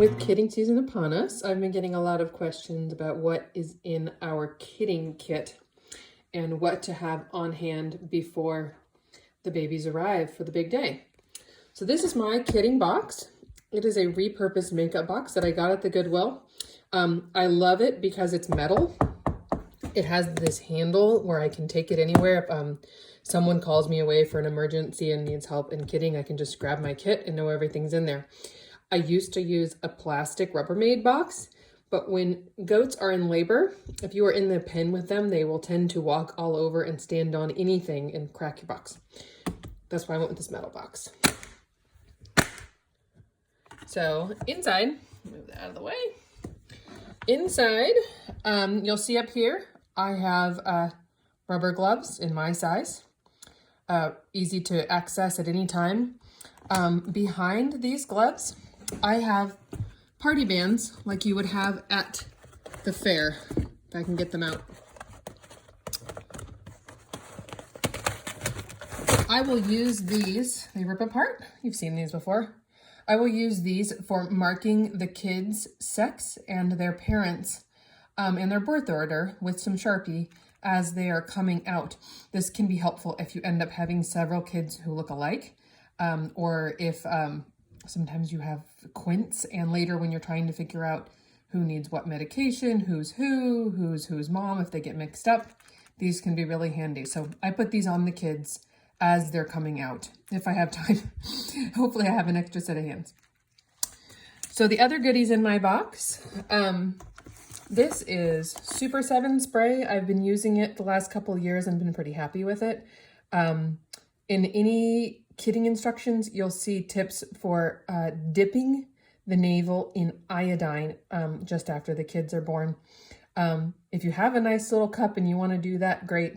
With kidding season upon us, I've been getting a lot of questions about what is in our kidding kit and what to have on hand before the babies arrive for the big day. So this is my kidding box. It is a repurposed makeup box that I got at the Goodwill. I love it because it's metal. It has this handle where I can take it anywhere. If someone calls me away for an emergency and needs help in kidding, I can just grab my kit and know everything's in there. I used to use a plastic Rubbermaid box, but when goats are in labor, if you are in the pen with them, they will tend to walk all over and stand on anything and crack your box. That's why I went with this metal box. So inside, move that out of the way. Inside, you'll see up here, I have rubber gloves in my size, easy to access at any time. Behind these gloves, I have party bands like you would have at the fair, if I can get them out. I will use these, they rip apart, you've seen these before. I will use these for marking the kids' sex and their parents and their birth order with some Sharpie as they are coming out. This can be helpful if you end up having several kids who look alike, or if sometimes you have quints, and later when you're trying to figure out who needs what medication, who's who's mom, if they get mixed up, these can be really handy. So I put these on the kids as they're coming out, if I have time. Hopefully I have an extra set of hands. So the other goodies in my box, this is Super 7 spray. I've been using it the last couple of years and been pretty happy with it. In any kidding instructions, you'll see tips for dipping the navel in iodine just after the kids are born. If you have a nice little cup and you want to do that, great.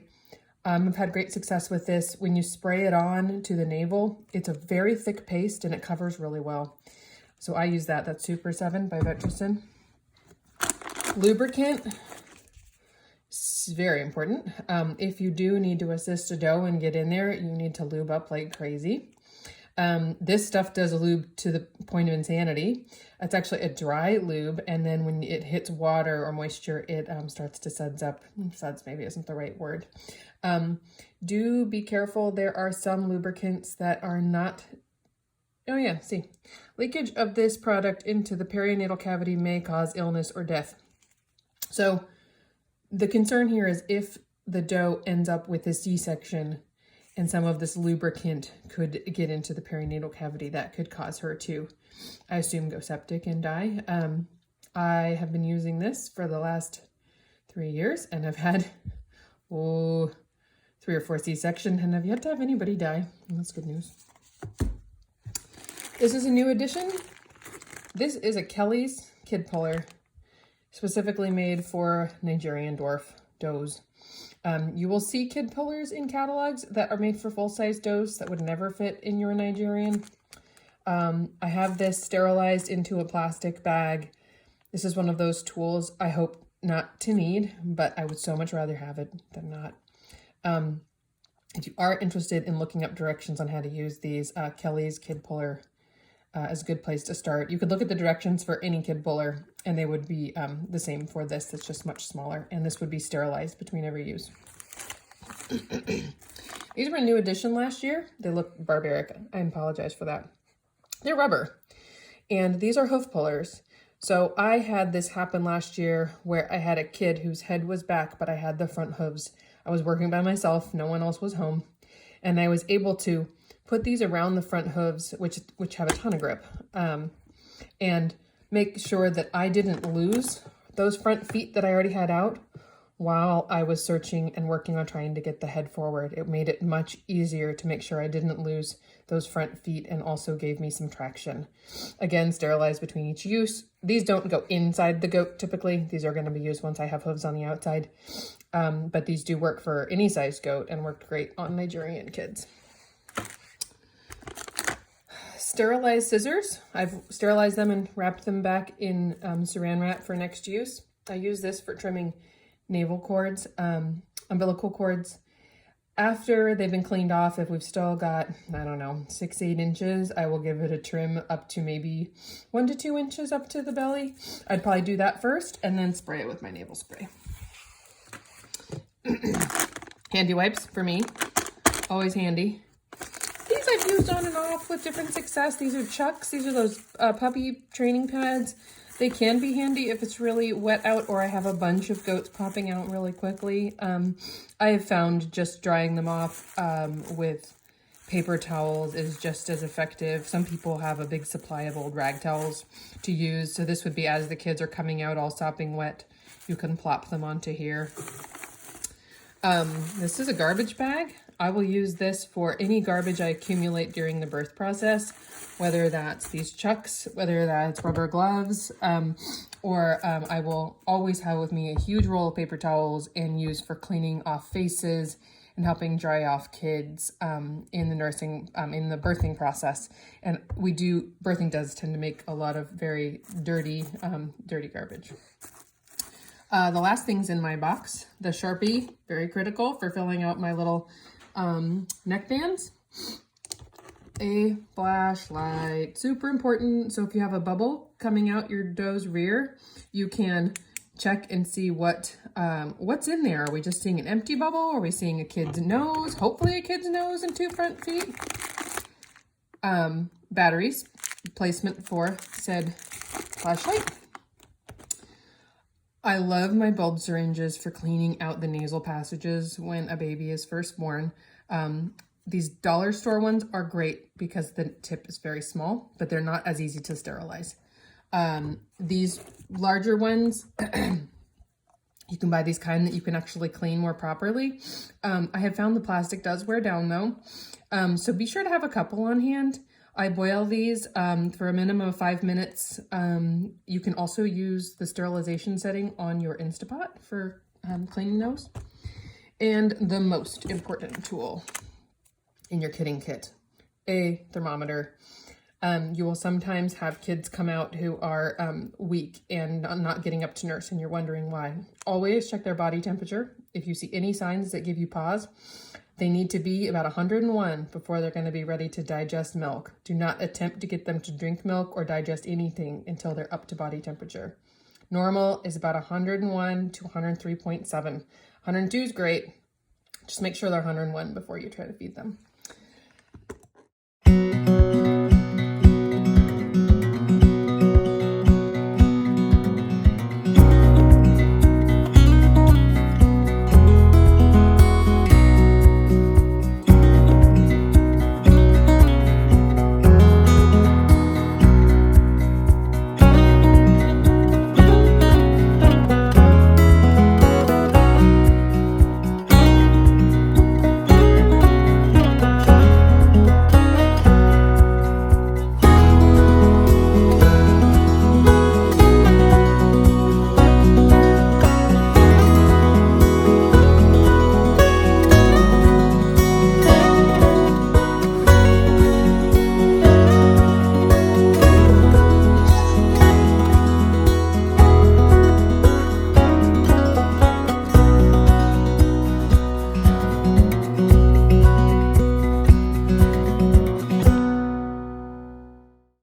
I've had great success with this. When you spray it on to the navel, it's a very thick paste and it covers really well. So I use that. That's Super 7 by Vetricin. Lubricant. It's very important. If you do need to assist a doe and get in there, you need to lube up like crazy. This stuff does lube to the point of insanity. It's actually a dry lube, and then when it hits water or moisture, it starts to suds up. Suds maybe isn't the right word. Do be careful. There are some lubricants that are not... Oh yeah, see. Leakage of this product into the perinatal cavity may cause illness or death. So the concern here is if the doe ends up with a C-section and some of this lubricant could get into the perinatal cavity, that could cause her to, I assume, go septic and die. I have been using this for the last 3 years and I've had 3 or 4 C-sections and I've yet to have anybody die. That's good news. This is a new addition. This is a Kelly's Kid Puller, specifically made for Nigerian Dwarf does. You will see kid pullers in catalogs that are made for full-size does that would never fit in your Nigerian. I have this sterilized into a plastic bag. This is one of those tools I hope not to need, but I would so much rather have it than not. If you are interested in looking up directions on how to use these, Kelly's Kid Puller is a good place to start. You could look at the directions for any kid puller and they would be the same for this. It's just much smaller, and this would be sterilized between every use. These were a new addition last year. They look barbaric. I apologize for that. They're rubber, and these are hoof pullers. So I had this happen last year where I had a kid whose head was back, but I had the front hooves. I was working by myself. No one else was home. And I was able to put these around the front hooves, which have a ton of grip, and make sure that I didn't lose those front feet that I already had out while I was searching and working on trying to get the head forward. It made it much easier to make sure I didn't lose those front feet and also gave me some traction. Again, sterilized between each use. These don't go inside the goat typically. These are going to be used once I have hooves on the outside. But these do work for any size goat and worked great on Nigerian kids. Sterilized scissors. I've sterilized them and wrapped them back in saran wrap for next use. I use this for trimming navel cords, umbilical cords. After they've been cleaned off, if we've still got, I don't know, 6-8 inches, I will give it a trim up to maybe 1 to 2 inches up to the belly. I'd probably do that first and then spray it with my navel spray. Handy wipes for me, always handy. These I've used on and off with different success. These are Chucks. These are those puppy training pads. They can be handy if it's really wet out or I have a bunch of goats popping out really quickly. I have found just drying them off with paper towels is just as effective. Some people have a big supply of old rag towels to use. So this would be as the kids are coming out all sopping wet, you can plop them onto here. This is a garbage bag. I will use this for any garbage I accumulate during the birth process, whether that's these Chucks, whether that's rubber gloves, or I will always have with me a huge roll of paper towels and use for cleaning off faces and helping dry off kids in the nursing, in the birthing process. And birthing does tend to make a lot of very dirty garbage. The last things in my box, the Sharpie, very critical for filling out my little neck bands. A flashlight, super important. So if you have a bubble coming out your doe's rear, you can check and see what's in there. Are we just seeing an empty bubble? Are we seeing a kid's nose? Hopefully a kid's nose and 2 front feet. Batteries, placement for said flashlight. I love my bulb syringes for cleaning out the nasal passages when a baby is first born. These dollar store ones are great because the tip is very small, but they're not as easy to sterilize. These larger ones, you can buy these kind that you can actually clean more properly. I have found the plastic does wear down though. So be sure to have a couple on hand. I boil these for a minimum of 5 minutes. You can also use the sterilization setting on your Instapot for cleaning those. And the most important tool in your kidding kit, a thermometer. You will sometimes have kids come out who are weak and not getting up to nurse, and you're wondering why. Always check their body temperature. If you see any signs that give you pause, they need to be about 101 before they're going to be ready to digest milk. Do not attempt to get them to drink milk or digest anything until they're up to body temperature. Normal is about 101 to 103.7. 102 is great. Just make sure they're 101 before you try to feed them.